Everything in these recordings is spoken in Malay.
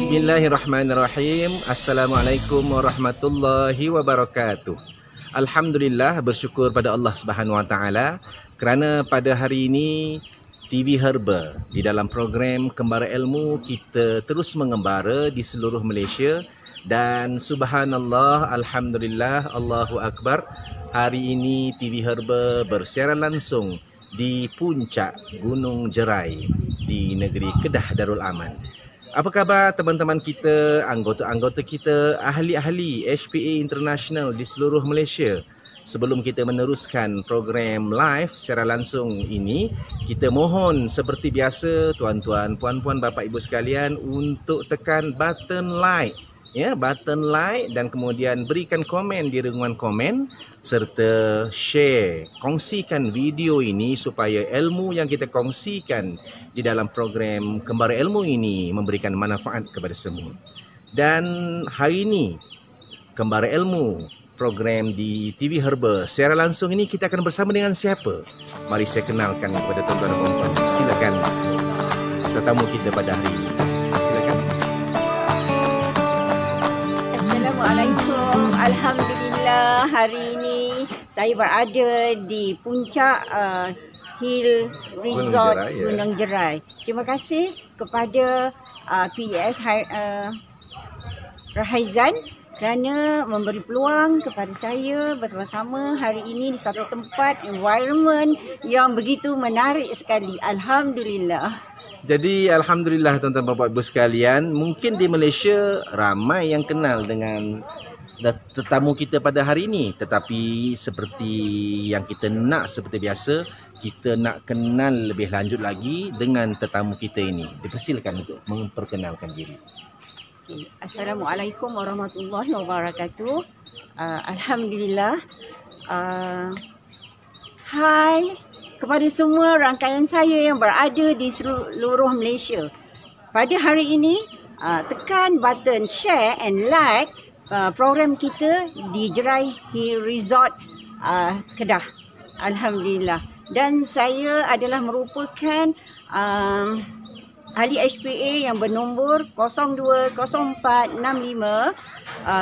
Bismillahirrahmanirrahim. Assalamualaikum warahmatullahi wabarakatuh. Alhamdulillah, bersyukur pada Allah Subhanahu Wa Taala kerana pada hari ini TV Herba di dalam program Kembara Ilmu kita terus mengembara di seluruh Malaysia dan subhanallah, alhamdulillah, Allahu Akbar. Hari ini TV Herba bersiaran langsung di puncak Gunung Jerai di negeri Kedah Darul Aman. Apa khabar teman-teman kita, anggota-anggota kita, ahli-ahli HPA International di seluruh Malaysia? Sebelum kita meneruskan program live secara langsung ini, kita mohon seperti biasa tuan-tuan, puan-puan, bapa ibu sekalian untuk tekan button like, ya, button like dan kemudian berikan komen di rengguan komen serta share, kongsikan video ini supaya ilmu yang kita kongsikan di dalam program Kembara Ilmu ini memberikan manfaat kepada semua. Dan hari ini Kembara Ilmu program di TV Herba secara langsung ini kita akan bersama dengan siapa? Mari saya kenalkan kepada tuan-tuan dan puan-puan. Silakan tetamu kita pada hari ini. Silakan. Assalamualaikum. Alhamdulillah, hari ini saya berada di puncak Hill Resort Gunung Jerai. Terima kasih kepada PES Rahaizan kerana memberi peluang kepada saya bersama-sama hari ini di satu tempat, environment yang begitu menarik sekali. Alhamdulillah. Jadi alhamdulillah tuan-tuan bapa ibu sekalian, mungkin di Malaysia ramai yang kenal dengan tetamu kita pada hari ini, tetapi seperti yang kita nak seperti biasa, kita nak kenal lebih lanjut lagi dengan tetamu kita ini. Dipersilakan untuk memperkenalkan diri. Assalamualaikum warahmatullahi wabarakatuh. Alhamdulillah. Hai kepada semua rangkaian saya yang berada di seluruh Malaysia. Pada hari ini, tekan button share and like program kita di Jerai Hill Resort Kedah. Alhamdulillah. Dan saya adalah merupakan ahli HPA yang bernombor 020465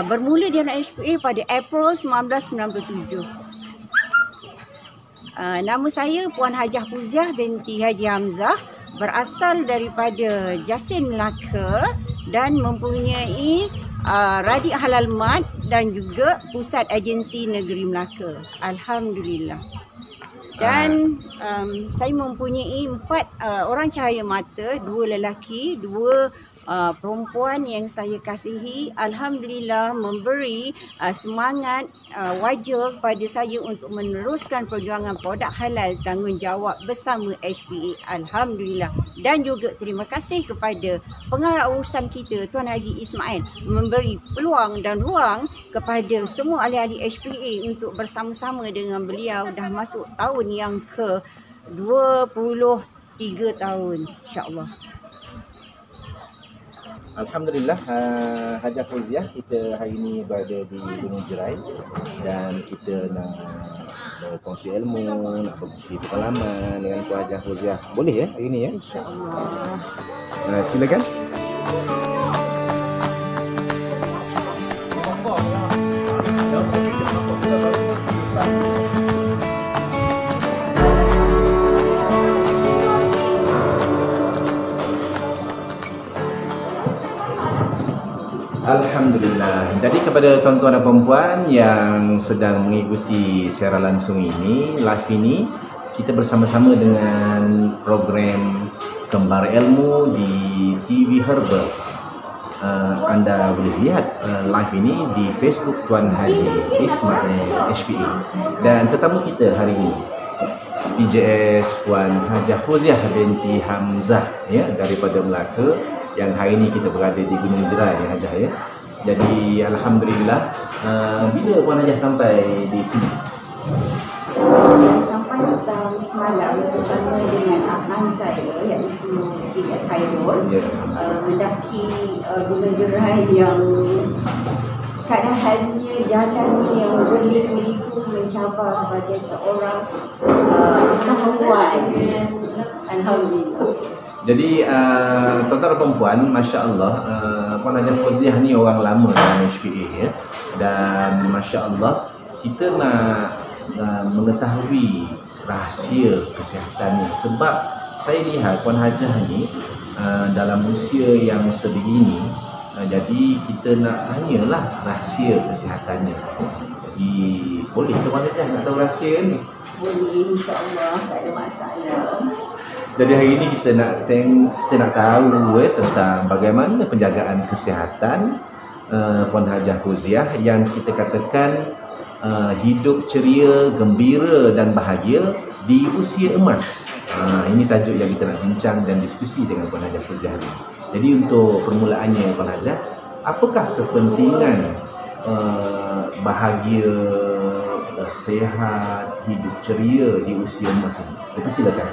bermula dengan HPA pada April 1997. Nama saya Puan Hajah Fuziah binti Haji Hamzah, berasal daripada Jasin, Melaka dan mempunyai Radik Halal Mat dan juga Pusat Agensi Negeri Melaka. Alhamdulillah. Dan saya mempunyai 4 orang cahaya mata, 2 lelaki, 2 perempuan yang saya kasihi. Alhamdulillah, memberi semangat wajar kepada saya untuk meneruskan perjuangan produk halal tanggungjawab bersama HPA. Alhamdulillah. Dan juga terima kasih kepada pengarah urusan kita Tuan Haji Ismail memberi peluang dan ruang kepada semua ahli-ahli HPA untuk bersama-sama dengan beliau. Dah masuk tahun yang ke-23 tahun, insya-Allah. Alhamdulillah, Hajah Fuziah, kita hari ini berada di Gunung Jerai dan kita nak berkongsi ilmu, nak berkongsi pengalaman dengan Puan Hajah Fuziah. Boleh ya hari ini ya? InsyaAllah. Silakan. Alhamdulillah. Jadi kepada tuan-tuan dan puan-puan yang sedang mengikuti secara langsung ini, live ini, kita bersama-sama dengan program Kembara Ilmu di TV Herba. Anda boleh lihat live ini di Facebook Tuan Haji Ismail HPA. Dan tetamu kita hari ini PJS Puan Hajah Fuziah binti Hamzah, ya, daripada Melaka, yang hari ini kita berada di Gunung Jerai ya Hajah ya. Jadi alhamdulillah, bila Puan Hajah sampai di sini? Saya sampai semalam bersama dengan abang saya iaitu Tidak Khairul, mendaki Gunung Jerai yang keadaannya, jalannya yang berliku-liku mencabar sebagai seorang usahawan. Alhamdulillah. Jadi tuan-tuan dan perempuan, Masya Allah, Puan Hajah Fauziah ni orang lama dalam HPA ya. Dan Masya Allah, kita nak mengetahui rahsia kesihatannya. Sebab saya lihat Puan Hajah ni dalam usia yang sebegini, jadi kita nak tanyalah rahsia kesihatannya. Jadi boleh ke Puan Hajah nak tahu rahsia ni? Boleh, insya-Allah, tak ada masalah. Jadi hari ini kita nak tahu tentang bagaimana penjagaan kesihatan Puan Hajah Fauziah yang kita katakan hidup ceria, gembira dan bahagia di usia emas. Ini tajuk yang kita nak bincang dan diskusi dengan Puan Hajah Fauziah ini. Jadi untuk permulaannya Puan Hajah, apakah kepentingan bahagia, sihat, hidup ceria di usia emas ini? Silakan.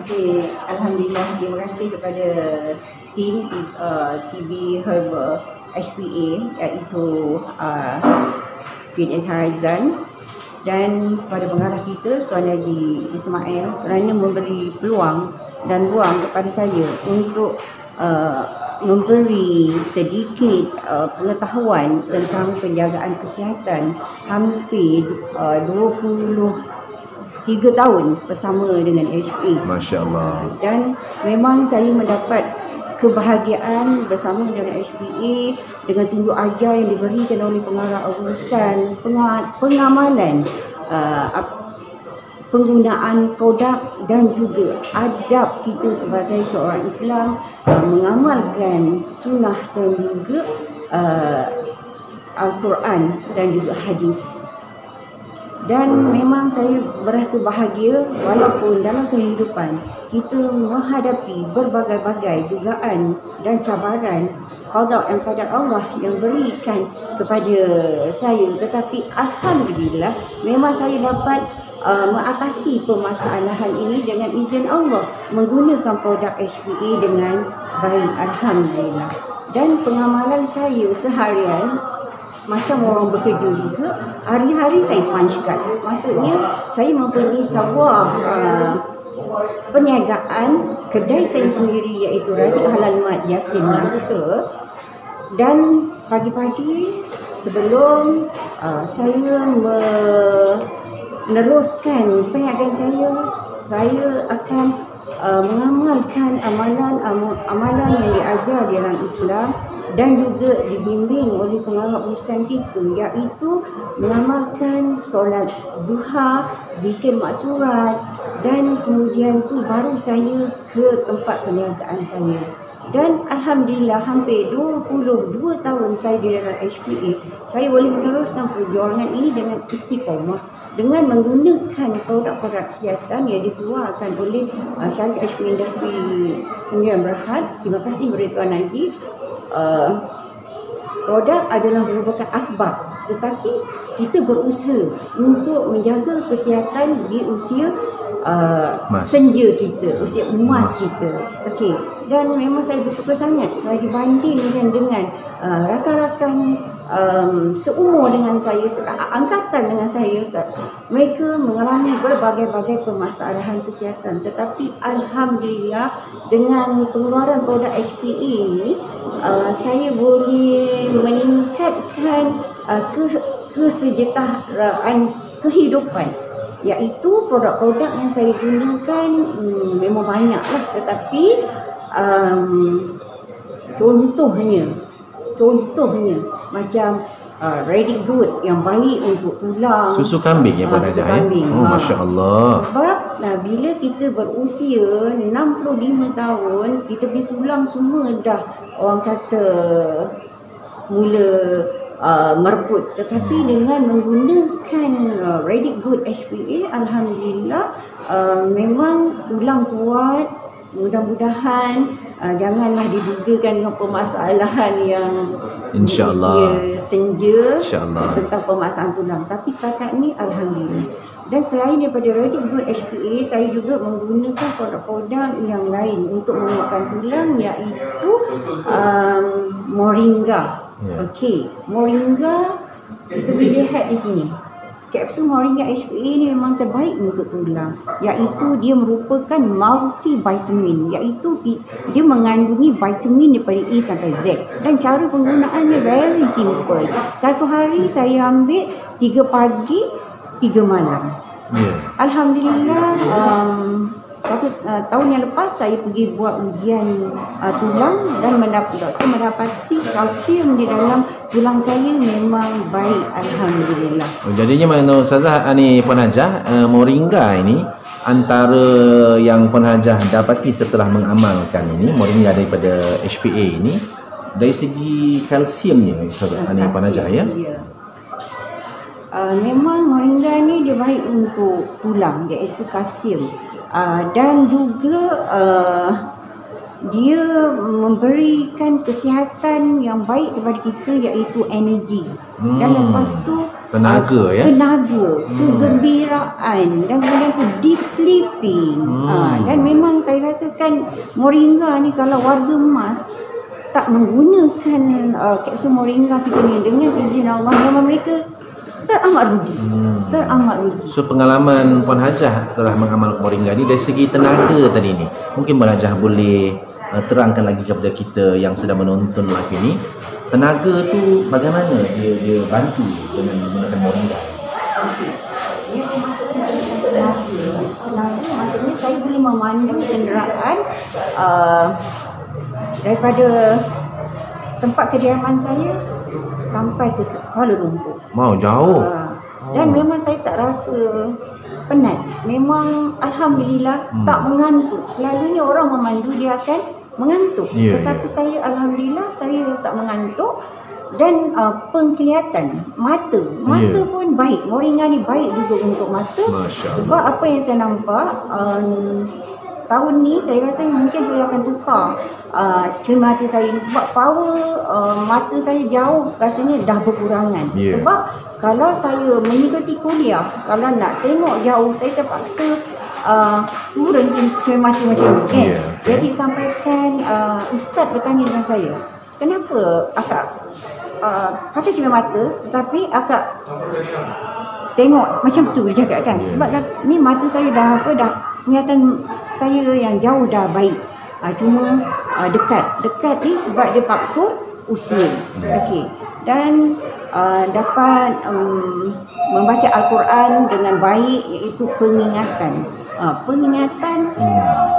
Okey, alhamdulillah, terima kasih kepada tim TV Herbal HPA, iaitu PNS Harizan, dan pada pengarah kita Tuan Haji Ismail kerana memberi peluang dan ruang kepada saya untuk memberi sedikit pengetahuan tentang penjagaan kesihatan hampir 23 tahun bersama dengan HPA. Masya Allah. Dan memang saya mendapat kebahagiaan bersama dengan HPA dengan tunjuk ajar yang diberikan oleh pengarah urusan pengamalan penggunaan produk dan juga adab kita sebagai seorang Islam mengamalkan sunnah dan juga Al-Quran dan juga hadis. Dan memang saya berasa bahagia walaupun dalam kehidupan kita menghadapi berbagai-bagai dugaan dan cabaran qada dan qadar Allah yang berikan kepada saya, tetapi alhamdulillah memang saya dapat mengatasi permasalahan ini dengan izin Allah, menggunakan produk HPA dengan baik, alhamdulillah. Dan pengamalan saya seharian macam orang bekerja juga, hari-hari saya punch card. Maksudnya saya mempunyai sebuah perniagaan kedai saya sendiri, iaitu Radik Halal Mat Yasin Melaka. Dan pagi-pagi sebelum saya meneruskan perniagaan saya akan mengamalkan amalan yang diajar di dalam Islam dan juga dibimbing oleh pengarah urusan kita, iaitu mengamalkan solat duha, zikir maksurat, dan kemudian tu baru saya ke tempat perniagaan saya. Dan alhamdulillah hampir 22 tahun saya di dalam HPA, saya boleh meneruskan perjuangan ini dengan istiqamah dengan menggunakan produk-produk kesihatan yang dikeluarkan oleh syarikat HPA Industri Sdn Bhd. Terima kasih kepada Tuan Haji. Produk adalah merupakan asbab, tetapi kita berusaha untuk menjaga kesihatan di usia senja kita, usia emas kita. Okey, dan memang saya bersyukur sangat dibandingkan dengan rakan-rakan seumur dengan saya, angkatan dengan saya, mereka mengalami berbagai-bagai permasalahan kesihatan, tetapi alhamdulillah dengan pengeluaran produk HPA ini saya boleh meningkatkan kesejahteraan kehidupan, iaitu produk-produk yang saya gunakan memang banyaklah, tetapi contohnya macam Ready Good yang baik untuk tulang, susu kambing ya Puan Hajah. Oh, Masya Allah. Sebab bila kita berusia 65 tahun, kita punya tulang semua dah orang kata mula merput, tetapi dengan menggunakan Ready Good HPA, alhamdulillah memang tulang kuat. Mudah-mudahan janganlah didugakan dengan permasalahan yang InsyaAllah senja InsyaAllah tentang permasalahan tulang. Tapi setakat ni alhamdulillah. Dan selain daripada Ready Good HPA, saya juga menggunakan produk-produk yang lain untuk menguatkan tulang, iaitu Moringa. Okey, Moringa kita boleh lihat di sini. kapsul moringa HPA ni memang terbaik untuk tulang, iaitu dia merupakan multivitamin, iaitu dia mengandungi vitamin daripada A sampai Z, dan cara penggunaannya very simple. Satu hari saya ambil 3 pagi 3 malam. Alhamdulillah, tahun yang lepas saya pergi buat ujian tulang dan doktor mendapati kalsium di dalam tulang saya memang baik, alhamdulillah. Jadinya mana Ustazah ni Puan Hajah, moringa ini antara yang Puan Hajah dapati setelah mengamalkan ini moringa daripada HPA ini, dari segi kalsiumnya Ustazah ni Puan Hajah ya. Memang moringa ni dia baik untuk tulang, iaitu kalsium. Dan juga dia memberikan kesihatan yang baik kepada kita, iaitu energi. Dan lepas tu tenaga, kegembiraan, dan kemudian tu deep sleeping. Dan memang saya rasakan moringa ni kalau warga emas tak menggunakan kapsul moringa kita ni, dengan izin Allah, memang mereka teramat rugi. So pengalaman Puan Hajah telah mengamalkan moringa ni dari segi tenaga tadi ni, mungkin Puan Hajah boleh terangkan lagi kepada kita yang sedang menonton live ini, tenaga tu bagaimana dia bantu dengan menggunakan moringa? Dia maksudnya tenaga, maksudnya saya boleh memandu kenderaan daripada tempat kediaman saya sampai ke Kuala Lumpur. Mau jauh. Dan memang saya tak rasa penat. Memang alhamdulillah tak mengantuk. Selalunya orang memandu dia akan mengantuk. Tetapi saya alhamdulillah saya tak mengantuk. Dan penglihatan mata pun baik. Moringa ni baik juga untuk mata. Sebab apa yang saya nampak, tahun ni saya rasa mungkin saya akan tukar cermin mata saya ni, sebab power mata saya jauh rasanya dah berkurangan. Sebab kalau saya mengikuti kuliah, kalau nak tengok jauh, saya terpaksa turun cermin mata macam ni kan. Jadi sampaikan ustaz bertanya dengan saya, kenapa akak pakai cermin mata tapi akak tengok macam tu, dia cakap kan. Sebab ni mata saya dah penglihatan saya yang jauh dah baik. Cuma dekat ni sebab dia faktor usia. Okey. Dan dapat membaca Al-Quran dengan baik, iaitu penglihatan.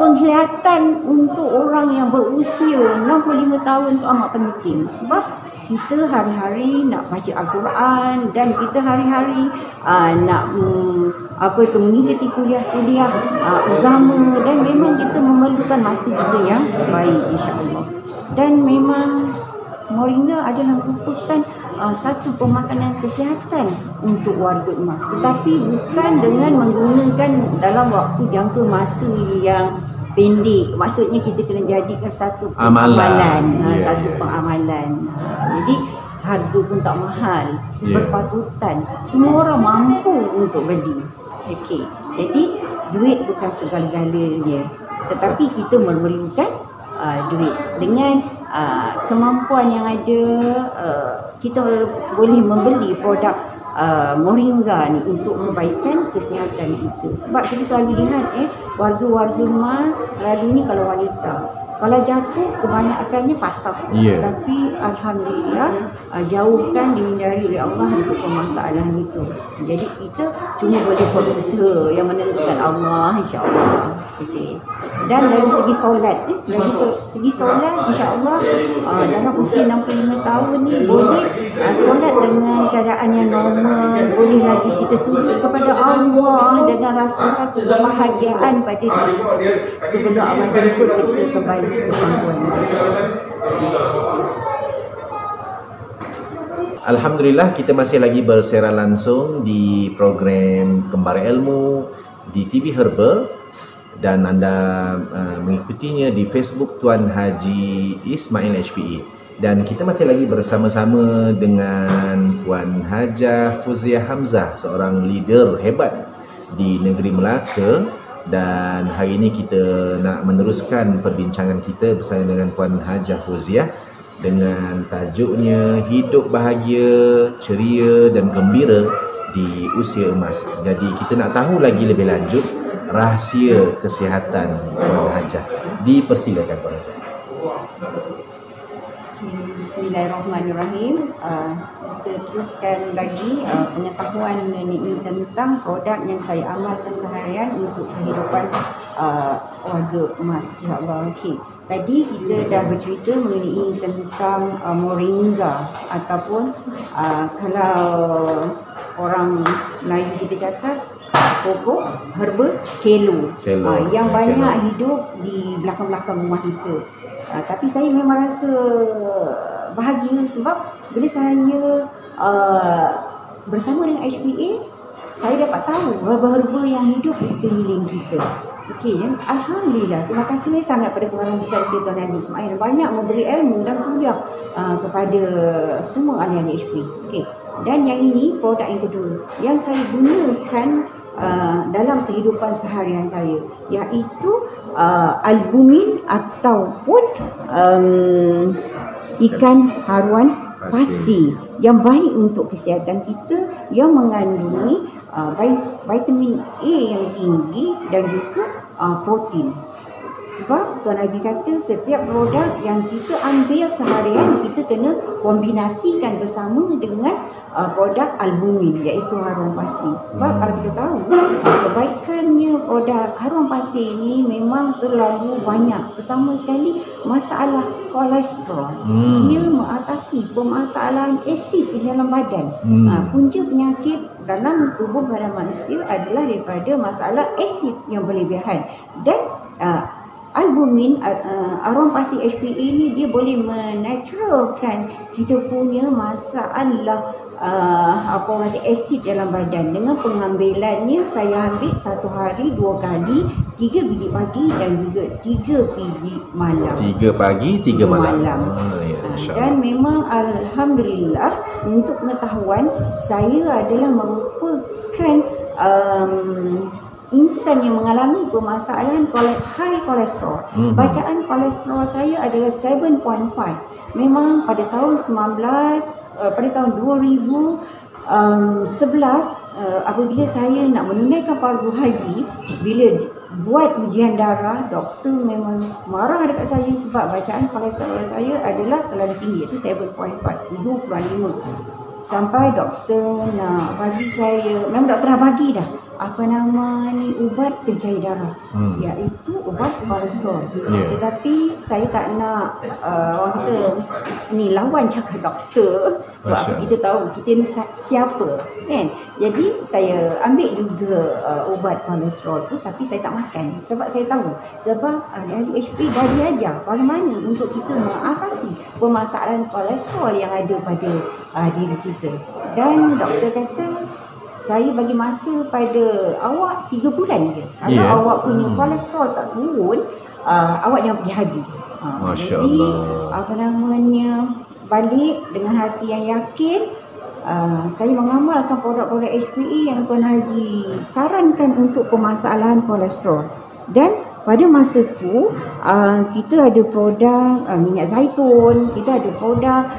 Penglihatan untuk orang yang berusia 65 tahun tu amat penting. Sebab kita hari-hari nak baca Al-Quran, dan kita hari-hari nak mengikuti kuliah-kuliah agama, dan memang kita memerlukan mata kita yang baik, insya-Allah. Dan memang moringa adalah merupakan satu pemakanan kesihatan untuk warga emas, tetapi bukan dengan menggunakan dalam waktu jangka masa yang pendek. Maksudnya kita kena jadikan satu amalan, satu pengamalan. Jadi harga pun tak mahal, berpatutan, semua orang mampu untuk beli. Okey. Jadi duit bukan segala-galanya, tetapi kita memerlukan duit. Dengan kemampuan yang ada, kita boleh membeli produk moringa ni untuk kebaikan kesihatan kita. Sebab kita selalu lihat warga-warga emas selalu ni kalau wanita, kalau jatuh kebanyakannya patah. Tapi alhamdulillah jauhkan, dihindari oleh Allah untuk permasalahan itu. Jadi kita cuma boleh berusaha, yang menentukan Allah, insya-Allah. Okey. Dan dari segi solat, insya-Allah dalam usia 65 tahun ni boleh solat dengan keadaan yang normal, boleh lagi kita sujud kepada Allah dengan rasa satu kebahagiaan pada diri sebelum amal jemput kita kembali ke pangkuan. Alhamdulillah, kita masih lagi bersiaran langsung di program Kembara Ilmu di TV Herba, dan anda mengikutinya di Facebook Tuan Haji Ismail HPA. Dan kita masih lagi bersama-sama dengan Puan Hajah Fuziah Hamzah, seorang leader hebat di negeri Melaka. Dan hari ini kita nak meneruskan perbincangan kita bersama dengan Puan Hajah Fuziah dengan tajuknya Hidup Bahagia, Ceria dan Gembira di Usia Emas. Jadi kita nak tahu lagi lebih lanjut rahsia kesihatan Puan Hajah. Dipersilakan Puan Hajah. Bismillahirrahmanirrahim. Kita teruskan lagi pengetahuan mengenai tentang produk yang saya amalkan seharian untuk kehidupan warga emas, insya-Allah. Okey. Tadi kita dah bercerita mengenai tentang moringa ataupun kalau orang Melayu kita cakap pokok herba kelo, yang banyak hidup di belakang-belakang rumah kita. Tapi saya memang rasa bahagia sebab bila saya bersama dengan HPA, saya dapat tahu herba-herba yang hidup di sekeliling kita. Okey, alhamdulillah. Terima kasih sangat pada pengarah besar kita Tuan Haji Ismail, banyak memberi ilmu dan kuliah kepada semua ahli-ahli HPA. Okey. Dan yang ini produk yang kedua yang saya gunakan dalam kehidupan seharian saya, iaitu albumin ataupun ikan haruan pasir yang baik untuk kesihatan kita, yang mengandungi vitamin A yang tinggi dan juga protein. Sebab Tuan Haji kata setiap produk yang kita ambil seharian kita kena kombinasikan bersama dengan produk albumin, iaitu haruan pasir. Sebab kalau kita tahu kebaikannya produk haruan pasir ini memang terlalu banyak. Pertama sekali masalah kolesterol. Ia mengatasi permasalahan asid di dalam badan. Punca penyakit dalam tubuh badan manusia adalah daripada masalah asid yang berlebihan. Dan albumin, haruan pasir HPA ini dia boleh menaturalkan kita punya masalah asid dalam badan. Dengan pengambilannya saya ambil satu hari 2 kali, 3 biji pagi dan juga 3 biji malam. 3 pagi, 3 malam. Dan memang alhamdulillah untuk pengetahuan, saya adalah merupakan insan yang mengalami permasalahan high kolesterol. Bacaan kolesterol saya adalah 7.5. Memang pada tahun 2011 apabila saya nak menunaikan fardu haji, bila buat ujian darah, doktor memang marah dekat saya sebab bacaan kolesterol saya adalah terlalu tinggi, iaitu 7.5, 25. Sampai doktor nak bagi saya, memang doktor dah bagi dah ubat pencair darah, iaitu ubat kolesterol. Tetapi saya tak nak orang kata ni lawan cakap doktor, sebab kita tahu kita ni siapa kan. Jadi saya ambil juga ubat kolesterol tu, tapi saya tak makan sebab saya tahu, sebab ahli HPA dah diajar bagaimana untuk kita mengatasi permasalahan kolesterol yang ada pada diri kita. Dan doktor kata saya bagi masa pada awak 3 bulan je. Kalau awak punya kolesterol tak turun, awak jangan pergi haji. Jadi balik dengan hati yang yakin, saya mengamalkan produk-produk HPA yang Tuan Haji sarankan untuk permasalahan kolesterol. Dan pada masa tu kita ada produk minyak zaitun, kita ada produk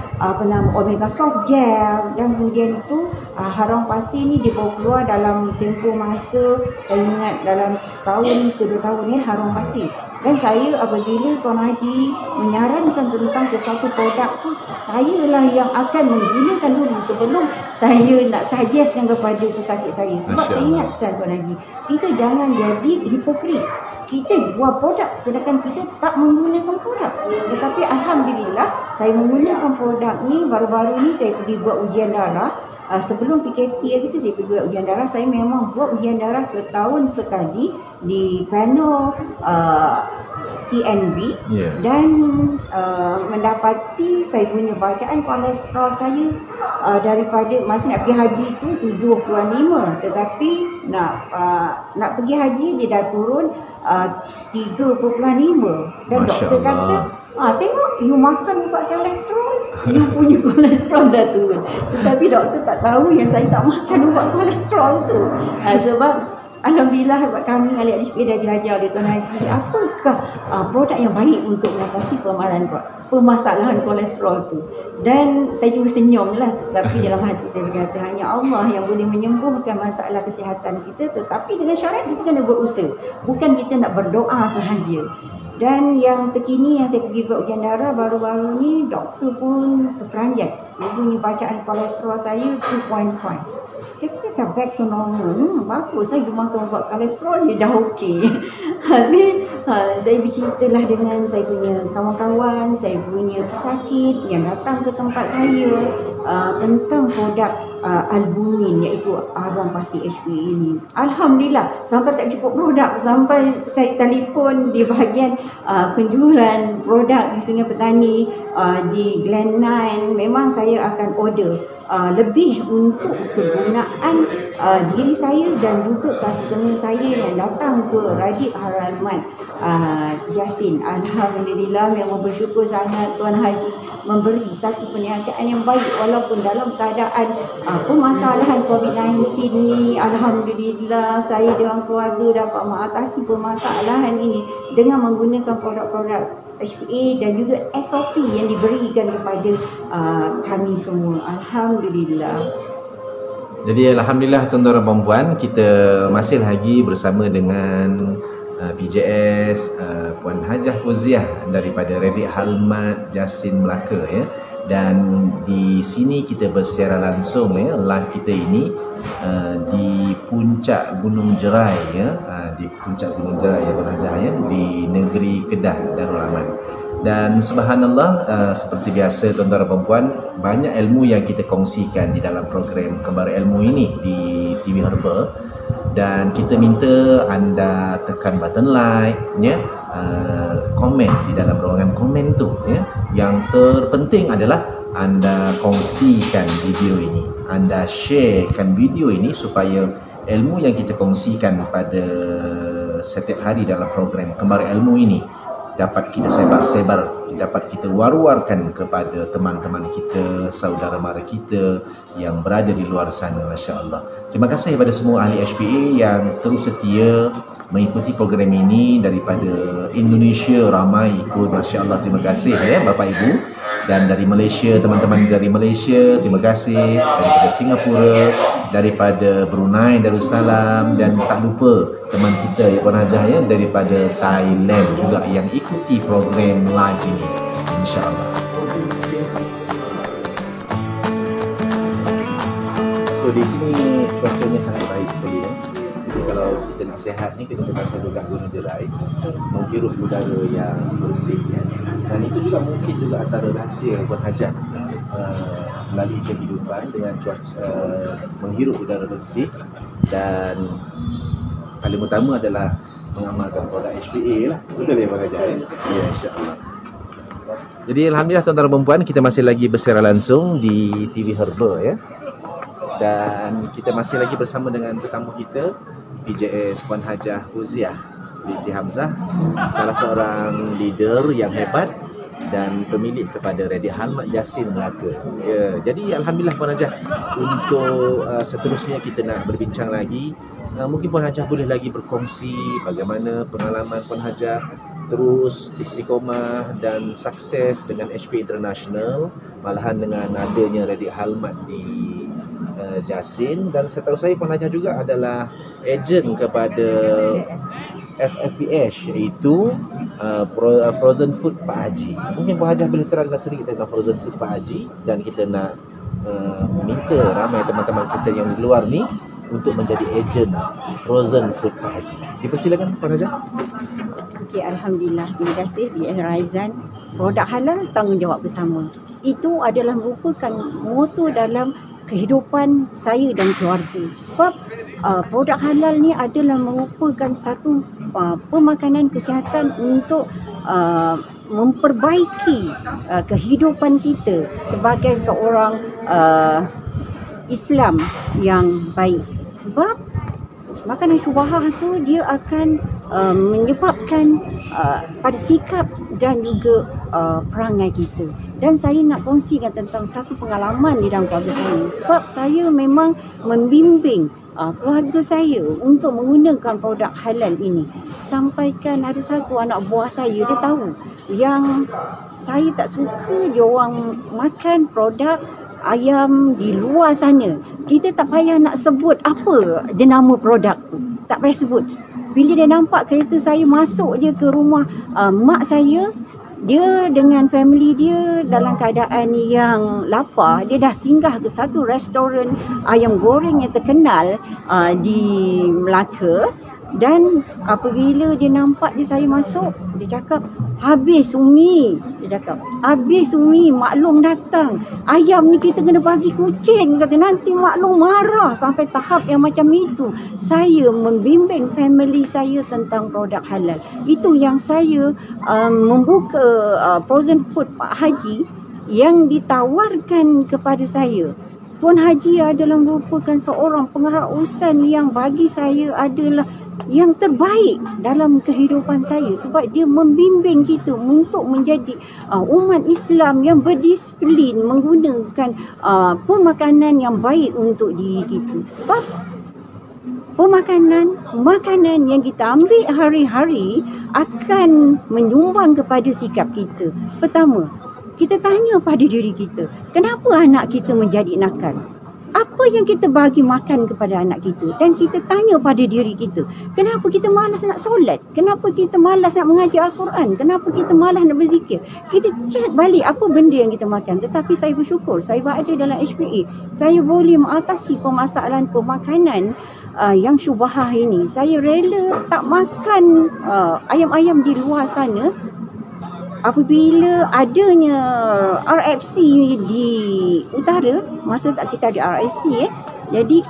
omega soft gel, dan kemudian itu haruan pasir ni dia baru keluar dalam tempoh masa, saya ingat dalam setahun ke 2 tahun ni haruan pasir. Dan saya apabila Tuan Haji menyarankan tentang sesuatu produk tu, saya lah yang akan menggunakan dulu sebelum saya nak suggestkan kepada pesakit saya. Sebab saya ingat pesan Tuan Haji, kita jangan jadi hipokrit. Kita jual produk sedangkan kita tak menggunakan produk. Tetapi alhamdulillah saya menggunakan produk ni. Baru-baru ni saya pergi buat ujian darah. Sebelum PKP itu saya pergi buat ujian darah. Saya memang buat ujian darah setahun sekali di panel TNB, dan mendapati saya punya bacaan kolesterol saya daripada masa nak pergi haji tu 7.5, tetapi nak pergi haji dia dah turun 3.5. Dan doktor kata, tengok you makan ubat kolesterol, you punya kolesterol dah turun. Tetapi doktor tak tahu yang saya tak makan ubat kolesterol tu. Sebab Alhamdulillah sebab kami ahli HPA dah diajar oleh Tuan Haji apakah produk yang baik untuk mengatasi permasalahan kolesterol tu. Dan saya cuma senyum lah, tapi dalam hati saya berkata hanya Allah yang boleh menyembuhkan masalah kesihatan kita, tetapi dengan syarat kita kena berusaha, bukan kita nak berdoa sahaja. Dan yang terkini yang saya pergi buat ujian darah baru-baru ni, doktor pun terperanjat. Dia punya bacaan kolesterol saya 2.5. Dia kata dah back to normal. Bagus, saya makan ubat kolesterol dia dah okey. Habis saya berceritalah dengan saya punya kawan-kawan, saya punya pesakit yang datang ke tempat saya tentang produk albumin, iaitu arang pasir HPA ini. Alhamdulillah, sampai tak cukup produk, sampai saya telefon di bahagian penjualan produk di Sungai Petani di Glen 9. Memang saya akan order lebih untuk kegunaan diri saya dan juga customer saya yang datang ke Radik Halal Jasin. Alhamdulillah, memang bersyukur sangat Tuan Haji memberi satu perniagaan yang baik walaupun dalam keadaan permasalahan COVID-19 ni. Alhamdulillah, saya dengan keluarga dapat mengatasi permasalahan ini dengan menggunakan produk-produk HPA dan juga SOP yang diberikan kepada kami semua. Alhamdulillah. Jadi alhamdulillah tuan-tuan dan puan-puan, kita masih lagi bersama dengan PJS Puan Hajah Fauziah daripada Radik Halal Jasin Melaka ya. Dan di sini kita bersiaran langsung ya, live kita ini di puncak Gunung Jerai ya, di puncak Gunung Jerai ya Puan Hajah ya, di negeri Kedah Darul Aman. Dan subhanallah, seperti biasa tuan-tuan dan puan-puan, banyak ilmu yang kita kongsikan di dalam program Kembar Ilmu ini di TV Herba. Dan kita minta anda tekan button like ya, komen di dalam ruangan komen tu ya. Yang terpenting adalah anda kongsikan video ini, anda sharekan video ini supaya ilmu yang kita kongsikan pada setiap hari dalam program Kembar Ilmu ini dapat kita sebar-sebar, dapat kita war-warkan kepada teman-teman kita, saudara mara kita yang berada di luar sana. Masya Allah. Terima kasih kepada semua ahli HPA yang terus setia mengikuti program ini daripada Indonesia, ramai ikut. Masya Allah, terima kasih ya Bapak Ibu. Dan dari Malaysia, teman-teman dari Malaysia, terima kasih. Daripada Singapura, daripada Brunei Darussalam, dan tak lupa teman kita Puan Hajah ya, daripada Thailand juga yang ikuti program live ini, insya-Allah. So di sini cuacanya sangat baik sekali ya. Jadi kalau kita nak sihat ni, kita tetap kat Gunung Jerai, menghirup udara yang bersih ya. Dan itu juga mungkin juga antara rahsia Puan Hajah melalui kehidupan dengan cuaca menghirup udara bersih, dan paling utama adalah mengamalkan produk HPA lah. Betul ya Puan Hajah ya? Ya, insya-Allah. Jadi alhamdulillah tuan-tuan dan puan, kita masih lagi bersiaran langsung di TV Herba ya. Dan kita masih lagi bersama dengan tetamu kita, PJS Puan Hajah Fauziah binti Hamzah, salah seorang leader yang hebat dan pemilik kepada Radik Halal Jasin Melaka. Ya, jadi alhamdulillah Puan Hajah, untuk seterusnya kita nak berbincang lagi. Mungkin Puan Hajah boleh lagi berkongsi bagaimana pengalaman Puan Hajah terus istiqomah dan sukses dengan HPA International, malahan dengan adanya Radik Halal di Jasin. Dan setahu saya Puan Hajah juga adalah ejen kepada FFPH, iaitu Frozen Food Pak Haji. Mungkin Puan Hajah boleh terangkan sedikit tentang Frozen Food Pak Haji, dan kita nak minta ramai teman-teman kita yang di luar ni untuk menjadi ejen Frozen Food Pak Haji. Dipersilakan Puan Hajah. Okey, alhamdulillah. Terima kasih BS Raizan. Produk halal, tanggungjawab bersama. Itu adalah merupakan moto dalam kehidupan saya dan keluarga. Sebab produk halal ni adalah merupakan satu pemakanan kesihatan untuk memperbaiki kehidupan kita sebagai seorang Islam yang baik. Sebab makanan syubhah tu dia akan menyebabkan pada sikap dan juga perangai kita. Dan saya nak kongsikan tentang satu pengalaman di dalam keluarga saya, sebab saya memang membimbing keluarga saya untuk menggunakan produk halal ini. Sampaikan ada satu anak buah saya, dia tahu yang saya tak suka dia orang makan produk ayam di luar sana. Kita tak payah nak sebut apa jenama produk tu, tak payah sebut. Bila dia nampak kereta saya masuk je ke rumah mak saya, dia dengan family dia dalam keadaan yang lapar, dia dah singgah ke satu restoran ayam goreng yang terkenal di Melaka. Dan apabila dia nampak je saya masuk, dia cakap, "Habis Umi." Dia cakap, "Habis Umi, maklum datang. Ayam ni kita kena bagi kucing." Kata, nanti maklum marah. Sampai tahap yang macam itu. Saya membimbing family saya tentang produk halal. Itu yang saya membuka frozen food Pak Haji yang ditawarkan kepada saya. Tuan Haji adalah merupakan seorang pengerausan yang bagi saya adalah yang terbaik dalam kehidupan saya, sebab dia membimbing kita untuk menjadi umat Islam yang berdisiplin menggunakan pemakanan yang baik untuk diri kita. Sebab makanan yang kita ambil hari-hari akan menyumbang kepada sikap kita. Pertama, kita tanya pada diri kita, kenapa anak kita menjadi nakal? Apa yang kita bagi makan kepada anak kita? Dan kita tanya pada diri kita, kenapa kita malas nak solat? Kenapa kita malas nak mengaji Al-Quran? Kenapa kita malas nak berzikir? Kita check balik apa benda yang kita makan. Tetapi saya bersyukur, saya berada dalam HPA. Saya boleh mengatasi permasalahan pemakanan yang syubhah ini. Saya rela tak makan ayam-ayam di luar sana. Apabila adanya RFC di utara, masa tak kita ada RFC jadi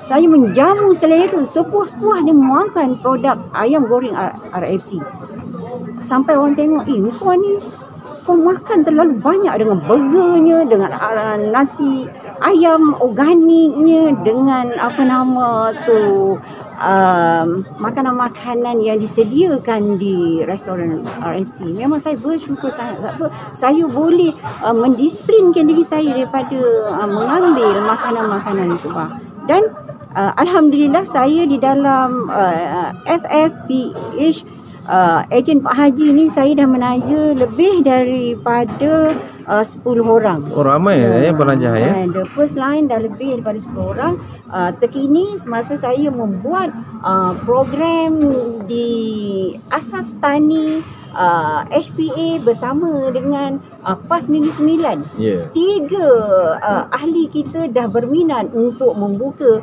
saya menjamu selera sepuas-puasnya makan produk ayam goreng RFC. Sampai orang tengok, kau ni kau makan terlalu banyak dengan burgernya, dengan nasi ayam organiknya, dengan makanan-makanan yang disediakan di restoran RFC. Memang saya bersyukur sangat sebab saya boleh mendisiplinkan diri saya daripada mengambil makanan-makanan itu. Dan alhamdulillah saya di dalam FFPH ejen Pak Haji ni saya dah menaja lebih daripada 10 orang. Oh, ramai penaja ya. The first line dah lebih daripada 10 orang. Terkini semasa saya membuat program di Asas Tani HPA bersama dengan PAS Negeri Sembilan. Tiga ahli kita dah berminat untuk membuka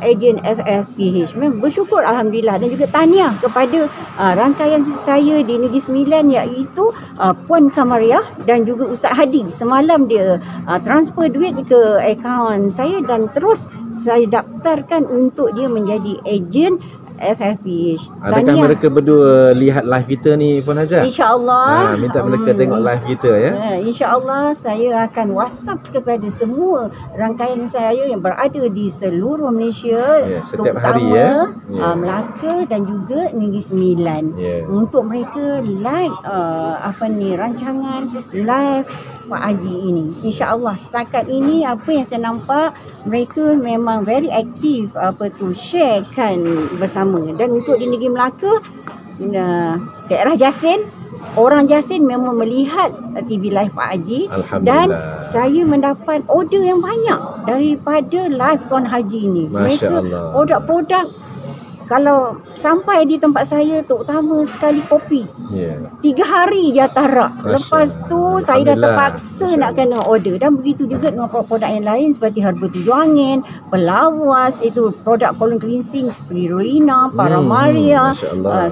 ejen FFPH. Memang bersyukur alhamdulillah, dan juga tahniah kepada rangkaian saya di Negeri Sembilan, iaitu Puan Kamariah dan juga Ustaz Hadi. Semalam dia transfer duit ke akaun saya dan terus saya daftarkan untuk dia menjadi ejen FFPH. Adakah mereka berdua lihat live kita ni Puan Hajah? InsyaAllah. Minta mereka tengok live kita ya. InsyaAllah saya akan WhatsApp kepada semua rangkaian saya yang berada di seluruh Malaysia, setiap hari ya. Melaka dan juga Negeri Sembilan, untuk mereka like rancangan live Pak Haji ini. InsyaAllah setakat ini apa yang saya nampak, mereka memang very aktif sharekan bersama. Dan untuk di Negeri Melaka, daerah Jasin, orang Jasin memang melihat TV live Pak Haji, dan saya mendapat order yang banyak daripada live Tuan Haji ini. Mereka produk-produk kalau sampai di tempat saya, terutama sekali kopi, 3 hari dia tarak. Lepas tu saya dah terpaksa nak kena order. Dan begitu juga dengan produk yang lain seperti herba tujuh angin, pelawas, itu produk colon cleansing seperti Rolina, Paramaria,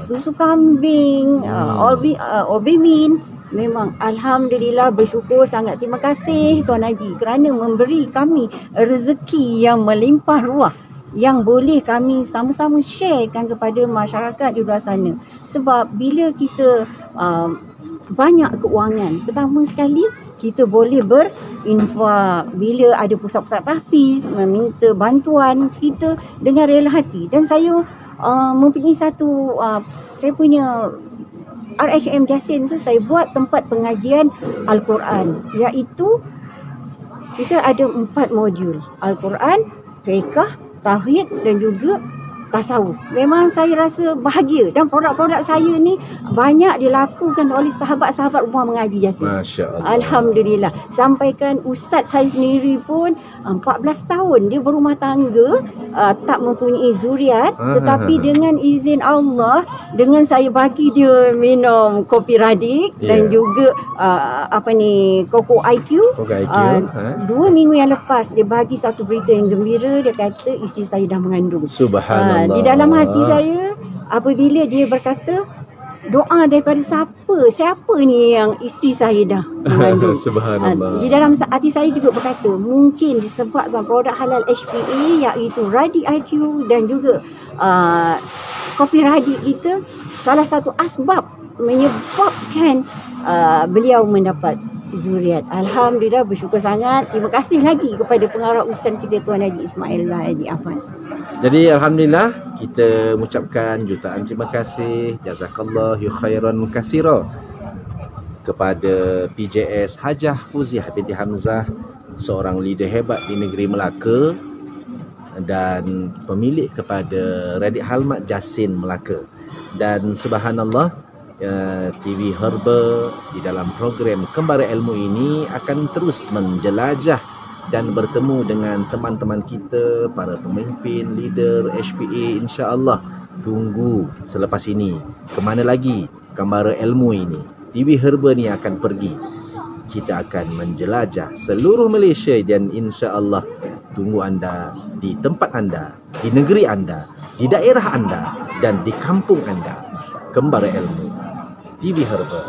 susu kambing, Obemin. Memang alhamdulillah, bersyukur sangat. Terima kasih Tuan Haji kerana memberi kami rezeki yang melimpah ruah, yang boleh kami sama-sama sharekan kepada masyarakat di luar sana. Sebab bila kita banyak keuangan, pertama sekali kita boleh berinfak. Bila ada pusat-pusat tahfiz meminta bantuan, kita dengan rela hati. Dan saya mempunyai satu saya punya RHM Jasin tu, saya buat tempat pengajian Al-Quran, iaitu kita ada 4 modul: Al-Quran, fiqh, tauhid dan juga tasawuf. Memang saya rasa bahagia, dan produk-produk saya ni banyak dilakukan oleh sahabat-sahabat rumah mengaji Jasin. Masya Allah. Alhamdulillah. Sampaikan ustaz saya sendiri pun 14 tahun dia berumah tangga, tak mempunyai zuriat, tetapi dengan izin Allah, dengan saya bagi dia minum kopi radik dan juga Koko IQ. 2 minggu yang lepas dia bagi satu berita yang gembira. Dia kata isteri saya dah mengandung. Subhanallah. Di dalam hati saya, apabila dia berkata doa daripada siapa ni yang isteri saya dah mengandung. Subhanallah. Di dalam hati saya juga berkata, mungkin disebabkan produk halal HPA, iaitu Radi IQ dan juga kopi Radi kita, salah satu asbab menyebabkan beliau mendapat zuriat. Alhamdulillah, bersyukur sangat. Terima kasih lagi kepada pengarah urusan kita, Tuan Haji Ismail Haji Ahmad. Jadi alhamdulillah, kita mengucapkan jutaan terima kasih, jazakallahu khairan katsira, kepada PJS Hajah Fuziah binti Hamzah, seorang leader hebat di negeri Melaka dan pemilik kepada Radik Halmat Jasin Melaka. Dan subhanallah, TV Herba di dalam program Kembara Ilmu ini akan terus menjelajah dan bertemu dengan teman-teman kita, para pemimpin, leader HPA, insya-Allah. Tunggu selepas ini ke mana lagi Kembara Ilmu ini, TV Herba ni akan pergi. Kita akan menjelajah seluruh Malaysia, dan insya-Allah tunggu anda di tempat anda, di negeri anda, di daerah anda dan di kampung anda. Kembara Ilmu TV Herba.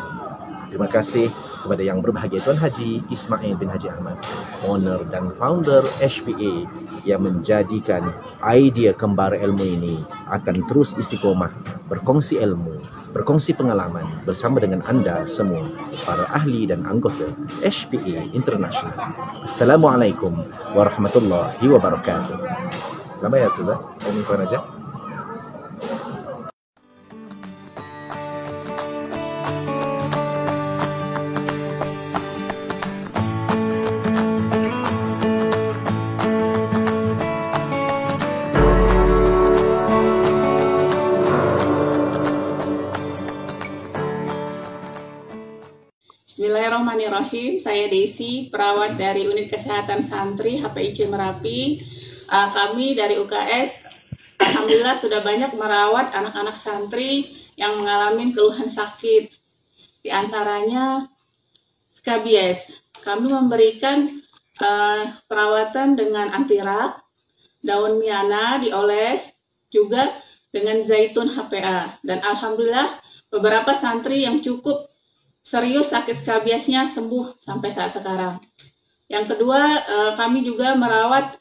Terima kasih kepada yang berbahagia Tuan Haji Ismail bin Haji Ahmad, owner dan founder HPA, yang menjadikan idea Kembara Ilmu ini akan terus istiqomah berkongsi ilmu, berkongsi pengalaman bersama dengan anda semua, para ahli dan anggota HPA International. Assalamualaikum warahmatullahi wabarakatuh. Lama ya Ustazah? Omikron aja. Bismillahirrahmanirrahim. Saya Desi, perawat dari Unit Kesehatan Santri HPIC Merapi. Kami dari UKS alhamdulillah sudah banyak merawat anak-anak santri yang mengalami keluhan sakit. Di antaranya skabies. Kami memberikan perawatan dengan antirak, daun miana dioles, juga dengan zaitun HPA. Dan alhamdulillah beberapa santri yang cukup serius sakit skabiesnya sembuh sampai saat sekarang. Yang kedua, kami juga merawat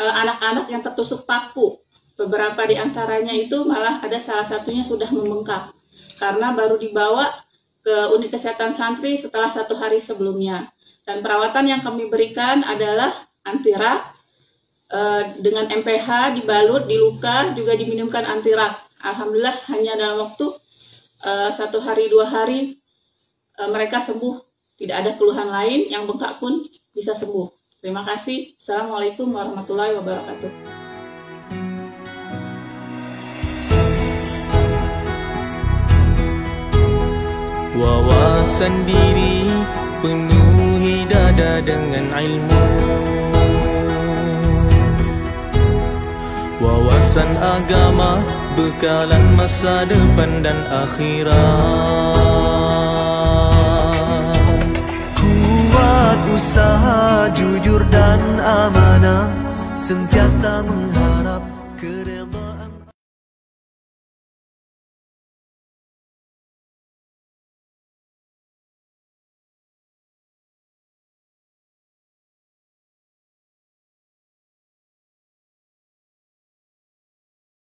anak-anak yang tertusuk paku. Beberapa di antaranya itu malah ada salah satunya sudah membengkak karena baru dibawa ke unit kesehatan santri setelah 1 hari sebelumnya. Dan perawatan yang kami berikan adalah antirak dengan MPH dibalut di luka, juga diminumkan antirak. Alhamdulillah hanya dalam waktu 1 hari 2 hari mereka sembuh, tidak ada keluhan lain, yang bengkak pun bisa sembuh. Terima kasih. Assalamualaikum warahmatullahi wabarakatuh. Wawasan diri penuhi dada dengan ilmu, wawasan agama bekalan masa depan dan akhirat. Usaha jujur dan amanah, sentiasa mengharap keredaan.